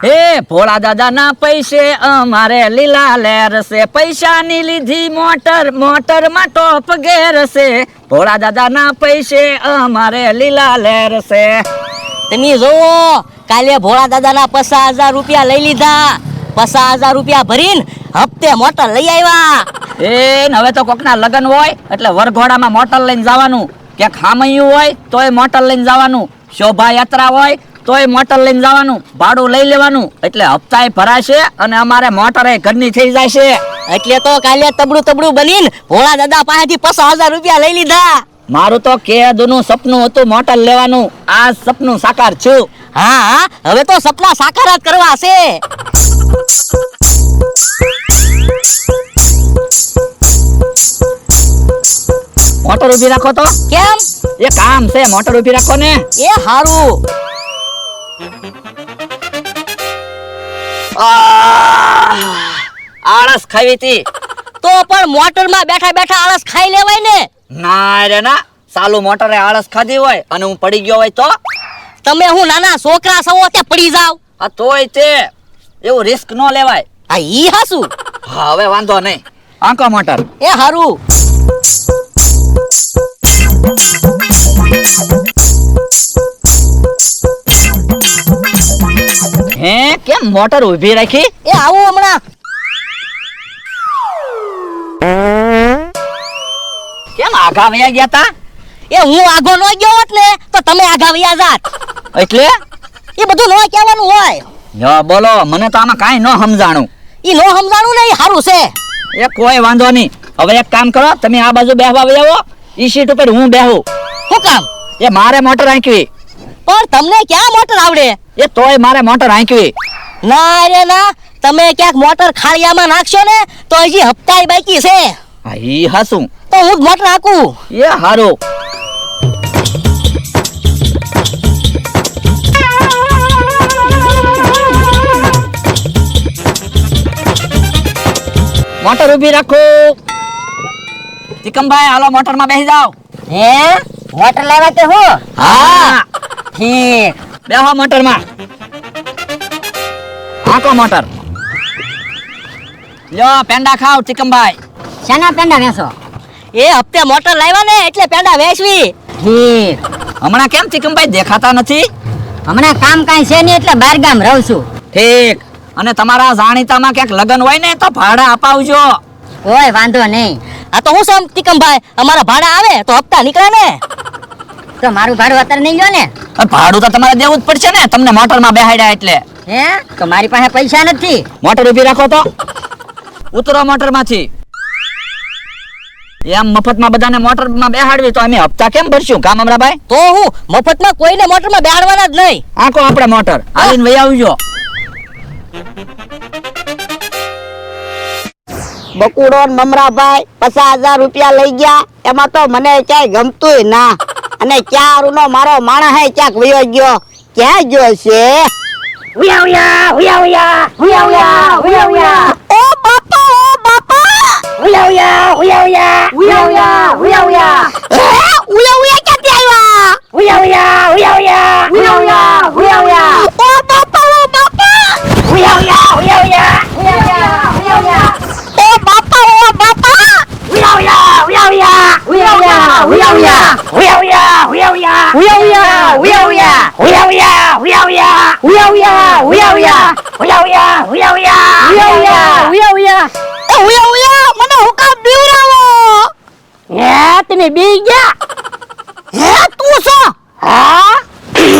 હે ભોળા દાદા ના પૈસે અમારે લીલા લેર છે, પૈસાની લીધી મોટર, મોટર માં ટોપ ગેર છે, ભોળા દાદા ના પૈસે અમારે લીલા લેર છે. તમે જોવો કાલે ભોળા દાદાના 50,000 રૂપિયા લઈ લીધા, 50,000 રૂપિયા ભરીને હપ્તે મોટર લઈ આવ્યા. હવે તો કોકના લગન હોય એટલે વરઘોડામાં મોટર લઈને જવાનું, કે ખામૈયું હોય તોય મોટર લઈને જવાનું, શોભાયાત્રા હોય તોય મોટર લઈને જવાનું, ભાડું લઈ લેવાનું, એટલે હપ્તાય ભરાશે અને અમારે મોટરે ઘરની થઈ જશે. એટલે તો કાલે તબડું બનીને ભોળા દાદા પાસેથી 50,000 રૂપિયા લઈ લીધા. મારું તો કેદુનું સપનું હતું મોટર લેવાનું, આ સપનું સાકાર છું. હા હવે તો સપના સાકાર જ કરવા છે. મોટર ઊભી રાખો તો. કેમ? એ કામ છે, મોટર ઊભી રાખો ને. એ હારું. આળસ ખાવી હતી તો પણ મોટરમાં બેઠા બેઠા આળસ ખાઈ લેવાય ને. ના રે ના, સાલું મોટરે આળસ ખાધી હોય અને હું પડી ગયો હોય તો? તમે હું નાના છોકરા સવો ત્યાં પડી જાવ. આ તોય તે એવું રિસ્ક ન લેવાય. આ ઈ હાસુ. હા હવે વાંધો નહીં, આંકો મોટર. એ હારું. હે કેમ મોટર ઊભી રાખી? એ આવું હમણાં. કેમ આઘા વયા ગયા તા? એ હું આગો ન ગયો હોત ને તો તમે આગા વયા જાત. એટલે એ બધું ન કહેવાનું હોય. યો બોલો, મને તો આમાં કાંઈ ન સમજાણું. ઈ ન સમજાણું ને એ હારું છે. એ કોઈ વાંધો નહીં. હવે એક કામ કરો, તમે આ બાજુ બેહવા વયાવો, ઈ સીટ ઉપર હું બેહું. શું કામ? એ મારે મોટર આંકવી. પણ તમને ક્યાં મોટર આવડે? એ તોય મારે મોટર આંકવી. ના રે ના, તમે ક્યાંક મોટર ખાળિયામાં નાખશો ને તો હજી હપ્તાય બાકી છે. હા ઈ હાસું. તો હું જ મોટર આંકું. એ હારું. મોટર ઊભી રાખો. ચિકમભાઈ હાલો મોટરમાં બેસી જાઓ. હે મોટર લેવા તે હું? હા ઠીક. બેહો મોટરમાં. આંકો મોટર. લ્યો પેંડા ખાવ ચિકમભાઈ. શાના પેંડા વેચો? એ હપ્તે મોટર લાવ્યા ને એટલે પેંડા વેચવી. ઠીક. હમણાં કેમ ચિકમભાઈ દેખાતા નથી? હમણાં કામ કાંઈ છે નહીં એટલે બહાર ગામ રહું છું. ઠીક. અને તમારા જાણીતામાં ક્યાંક લગન હોય ને તો ભાડા અપાવજો. કોઈ વાંધો નહીં. આ તો હું સમ તિકમભાઈ, અમારા ભાડા આવે તો હપ્તા નીકળે ને. તો મારું ભાડું અત્યારે નહીં ગયો ને? ભાડું તો તમારે દેવું જ પડશે ને, તમને મોટરમાં બેહાડ્યા એટલે. હે તો મારી પાસે પૈસા નથી. મોટર ઊભી રાખો તો. ઉતરો મોટરમાંથી. એમ મફતમાં બધાને મોટરમાં બેહાડવી તો અમે હપ્તા કેમ ભરશું કામ અમરાભાઈ? તો હું મફતમાં કોઈને મોટરમાં બેહાડવાના જ નહીં. આંકો આપણે મોટર આવીને વહી આવજો. બકુડો મમરાભાઈ 50,000 રૂપિયા લઈ ગયા, એમાં તો મને ક્યાંય ગમતુંય ના. અને ક્યારનો મારો માણસ હે ક્યાંક વયો ગયો, ક્યાં ગયો છે? હુયા ઓ બાપા હુયા ક્યાંથી આવ્યા? ઓ બાપા મને હુકામ બીવરાવો. હે તમે બી ગયા? હે તું છો? હા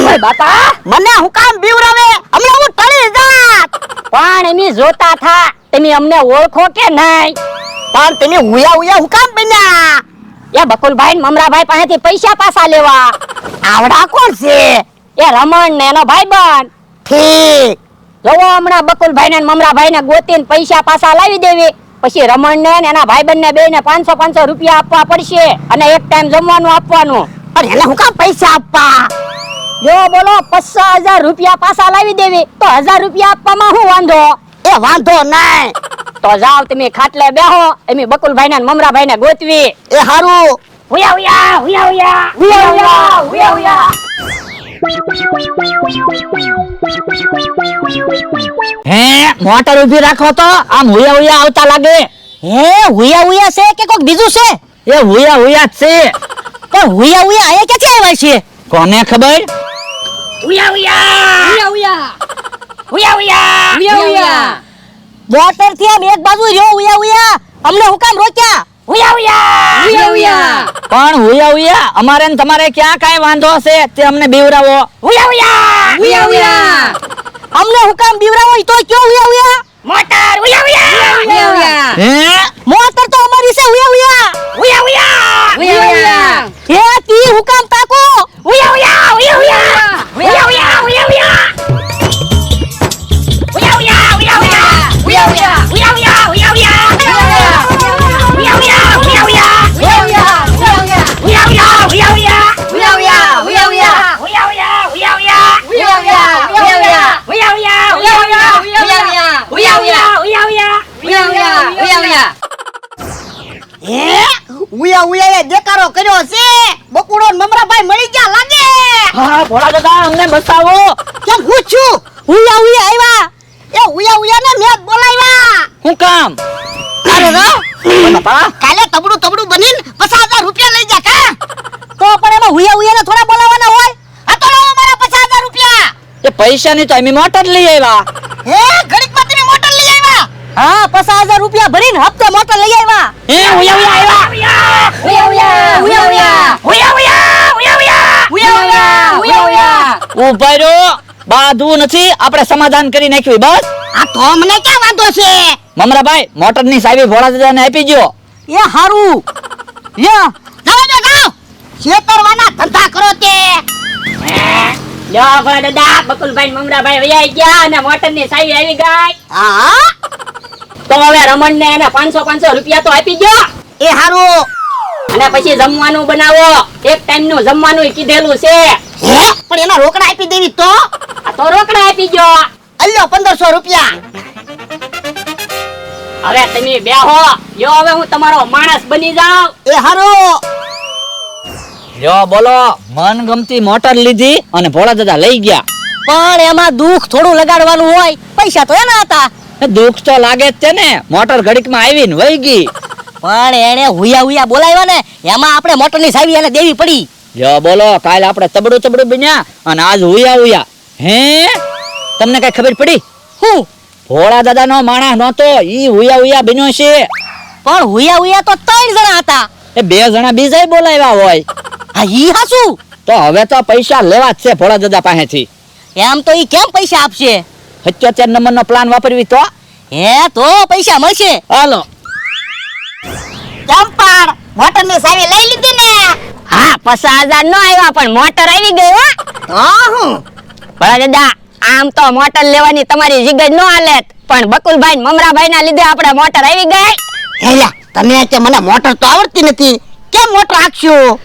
ઓય બાપા, મને હુકામ બીવરાવે? હમણાં હું ટળી જાત. પણ એની જોતા થા, તમે અમને ઓળખો કે નહીં? પણ તમે હુયા હુકામ બન્યા? એ બકુલભાઈ ને મમરાભાઈ પાસેથી પૈસા પાછા લેવા. આવડા કોણ છે? એ રમણ ને એનો ભાઈબંધ. ઠીક. જોવો હમણાં બકુલભાઈ ને મમરાભાઈ ને ગોતીને પૈસા પાછા લાવી દેવી, પછી રમણ ને એના ભાઈબંધ ને બે ને 500 રૂપિયા આપવા પડશે અને એક ટાઈમ જમવાનું આપવાનું. પણ એને હુકામ પૈસા આપવા? જો બોલો 50,000 રૂપિયા પાછા લાવી દેવી તો 1,000 રૂપિયા આપવામાં શું વાંધો? એ વાંધો નહીં. તો જાવ તમે ખાટલે બેહો, એમ બકુલભાઈ ને મમરાભાઈ ને ગોતવી. એ હારું. હુયા હુયા હુયા હુયા હુયા હુયા હુયા હુયા. હે મોટર ઊભી રાખો તો આમ હુયા હુયા આવતા લાગે. હે હુયા હુયા છે કે કોક બીજું છે? એ હુયા હુયા જ છે. પણ હુયા હુયા અહીંયા ક્યાંથી આવ્યા છે? કોને ખબર? હુયા હુયા હુયા હુયા હુયા હુયા હુયા હુયા મોટર થી આમ એક બાજુ રહ્યો હુયા હુયા અમને હું કામ રોક્યા? હુયા હુયા હુયા હુયા પણ હુયા હુયા અમારે ને તમારે ક્યાં કાંઈ વાંધો છે તે અમને બીવરાવો. હુયા હુયા હુયા હુયા અમને હું કામ બીવરાવો ઈ તો કયો હુયા હુયા? મોટર હુયા હુયા હુયા હુયા હે મોટર તો અમારી છે હુયા હુયા હુયા હુયા હુયા હુયા હે તી હું કામ તાકો? હુયા હુયા હુયા હુયા હુયા હુયા હુયા હુયા ઉયા ઉયા એ દેકારો કર્યો છે. બકુડો ને મમરાભાઈ મળી ગયા લાગે. હા ભોળા દાદા અમને બચાવો. કેમ હું છું? હુયા હુયા આવ્યા. એ ઉયા ઉયા ને મેં જ બોલાવ્યા. શું કામ? અરે રો બાપા કાલે તબડું તબડું બનીને 50,000 રૂપિયા લઈ જા કા. તો પણ એમાં હુયા હુયા ને થોડા બોલાવાના હોય? આ તો લાવો મારા 50,000 રૂપિયા. એ પૈસા ની તો અમે મોટર લઈ આવ્યા. હે ઘડીક માં તમે મોટર લઈ આવ્યા. હા 50,000 રૂપિયા ભરીને હપ્તે મોટર લઈ આવ્યા. હે હુયા હુયા આવ્યા. હુયા હુયા હુયા હુયા હુયા હુયા હુયા હુયા હુયા હુયા ઉભા રહ્યો. બાધું નથી આપણે સમાધાન કરી નાખ્યું બસ. આ તો મને ક્યાં વાંધો છે? મમરાભાઈ મોટર ની સાવી ભોળા દાદાને આપી ગયો. એ હારું લ્યો જાઓ જો જાઓ. છેતરવાના ધંધા કરો તે. લ્યો ભલા દાદા બકુલભાઈ ને મમરાભાઈ વયા ગયા અને મોટર ની સાવી આવી ગઈ. હા તો હવે રમણ ને એને 500 રૂપિયા તો આપી ગયો. એ હારું. અને પછી જમવાનું બનાવો. એક ટાઈમ નું જમવાનું કીધેલું છે. હે પણ એના રોકડા આપી દેવી તો? આ તો રોકડા આપી ગયો. અલ્યો 1500 રૂપિયા. હવે તમે બેહો. યો હવે હું તમારો માણસ બની જાઉં. એ હારું. જો બોલો મન ગમતી મોટર લીધી અને ભોળા દાદા લઈ ગયા. પણ એમાં દુઃખ થોડું લગાડવાનું હોય. પૈસા તો એના હતા. એ દુઃખ તો લાગે જ છે ને. મોટર ઘડીક માં આવીને વહી ગઈ. પણ એને હુયા હુયા બોલાવ્યા ને એમાં આપણે મોટર ની સાવી એને દેવી પડી. જો બોલો કાલે આપણે તબડું તબડું બન્યા અને આજ હુયા હુયા. હે તમને કઈ ખબર પડી? હું ભોળા દાદા નો માણસ નહોતો ઈ હુયા હુયા બન્યો છે. પણ હુયા હુયા તો 3 જણા હતા. એ 2 જણા બીજાય બોલાવ્યા હોય. હા ઈ હાસુ. તો હવે તો પૈસા લેવા જ છે ભોળા દાદા પાસેથી. એમ તો ઈ કેમ પૈસા આપશે? 77 નંબરનો પ્લાન વાપરવી તો હે તો પૈસા મળશે. હાલો. ચંપાડ મોટર ની સાવી લઈ લીધી ને? હા 50,000 નો આવ્યા પણ મોટર આવી ગઈ હો. હા હું ભલા દાદા આમ તો મોટર લેવાની તમારી જીગજ નો હાલેત પણ બકુલભાઈ ને મમરાભાઈ ના લીધે આપણે મોટર આવી ગઈ. હેલા તમે કે મને મોટર તો આવડતી નથી. કેમ મોટર હાંકશું?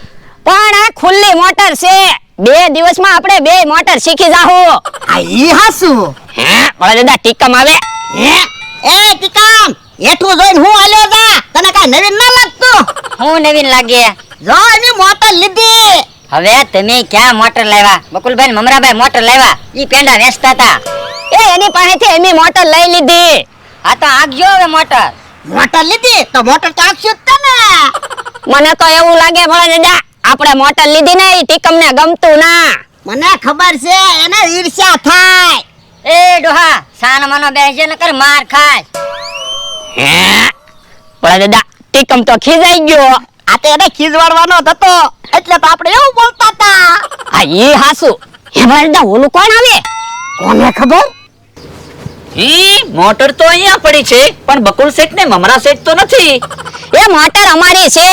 પણ આ ખુલ્લી મોટર છે. 2 દિવસમાં આપણે 2 મોટર શીખી જાહુ. આ ઈ હાસુ. હે ભલા દાદા ટીકમ આવે. હે એ ટીકામ એઠું જોઈને હું હાલ્યો જા. તને કાઈ નવીન ના લાગતું? હું નવીન લાગે. જો એની મોટર લીધી. હવે તમે ક્યાં મોટર લાવ્યા? બકુલભાઈ ને મમરાભાઈ મોટર લાવ્યા. ઈ પેંડા વેચતા હતા. એ એની પાસેથી અમે મોટર લઈ લીધી. આ તો આગજો હવે મોટર. મોટર લીધી તો મોટર તો હાંકશું જ તને. મને તો એવું લાગે ભલા દાદા આપણે મોટર લીધી ને ઈ ટીકમ ને ગમતું ના. મને ખબર છે એને ઈર્ષ્યા થાય. એ ડોહા સાનો માનો બેસે ન કર માર ખાય. હે ભલા દાદા ટીકમ તો ખીજાઈ ગયો. આ તો એને ખીજવાડવાનો જ હતો એટલે તો આપણે એવું બોલતા હતા. આ ઈ હાસુ. હે ભલા દાદા ઓલું કોણ આવે? કોને ખબર? ઈ મોટર તો અહીંયા પડી છે પણ બકુલ શેઠ ને મમરા શેઠ તો નથી. એ મોટર અમારી છે.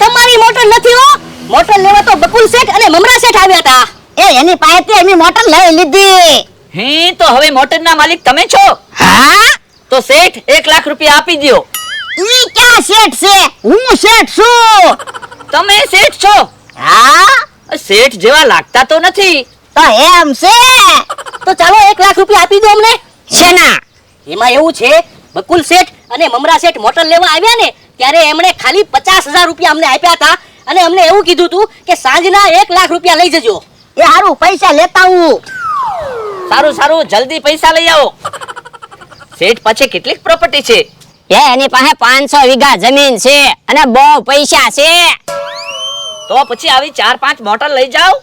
તમારી મોટર નથી હો. મોટર લેવા તો બકુલ શેઠ અને મમરા શેઠ આવ્યા હતા. એ એની પાસેથી એની મોટર લઈ લીધી. હે તો હવે મોટરના માલિક તમે છો? હા તો શેઠ 1 લાખ રૂપિયા આપી દ્યો. ઈ ક્યાં શેઠ છે? હું શેઠ છું. તમે શેઠ છો? હા શેઠ જેવા લાગતા તો નથી. તો એમ છે. તો ચાલો 1 લાખ રૂપિયા આપી દો અમને. શેના? એમાં એવું છે બકુલ શેઠ અને મમરા શેઠ મોટર લેવા આવ્યા ને ત્યારે એમણે ખાલી 50,000 રૂપિયા અમને આપ્યા હતા અને અમને એવું કીધું હતું કે સાંજના 1 લાખ રૂપિયા લઈ જજો. એ હારું પૈસા લેતા હું. સારું સારું, જલ્દી પૈસા લઈ આવો. શેઠ પાસે કેટલીક પ્રોપર્ટી છે? એની પાસે 500 વીઘા જમીન છે અને બહુ પૈસા છે. તો પછી આવી 4-5 મોટર લઈ જાઓ.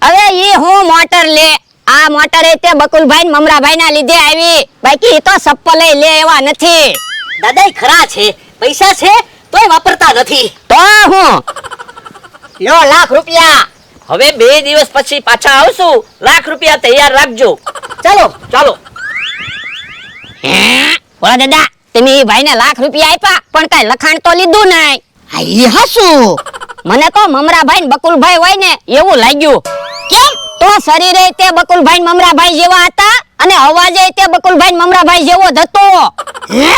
હવે ઈ હું મોટર લે, આ મોટર એ તે બકુલભાઈ ને મમરાભાઈ ના લીધે આવી, બાકી ઈ તો સપ્પલ લે એવા નથી. દાદા ખરા છે, પૈસા છે તોય વાપરતા નથી. તો હું લ્યો લાખ રૂપિયા. હવે 2 દિવસ પછી પાછા આવશું. લાખ રૂપિયા તૈયાર રાખજો. ચાલો. ચાલો. બોલા દાદા, તમે ઈ ભાઈને લાખ રૂપિયા આપ્યા પણ કઈ લખાણ તો લીધું નહીં. આ ઈ હાસું. મને તો મમરાભાઈ ને બકુલભાઈ હોય ને એવું લાગ્યું. કેમ? તો શરીરે તે બકુલભાઈ ને મમરાભાઈ જેવા હતા અને અવાજે તે બકુલભાઈ ને મમરાભાઈ જેવો જ હતો. હે?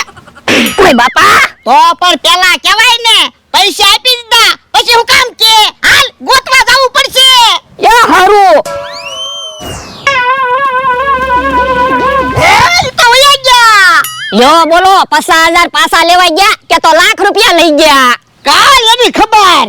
ઓય બાપા, તો પણ પેલા કહેવાય ને પૈસા આપી દીધા પછી હું કામ કે હાલ ગોતવા જવું પડશે. એ હારું. એ ઈ તો વયા ગયા. યો બોલો, 50,000 પાછા લેવા ગયા કે તો લાખ રૂપિયા લઈ ગયા? કાલ એની ખબર.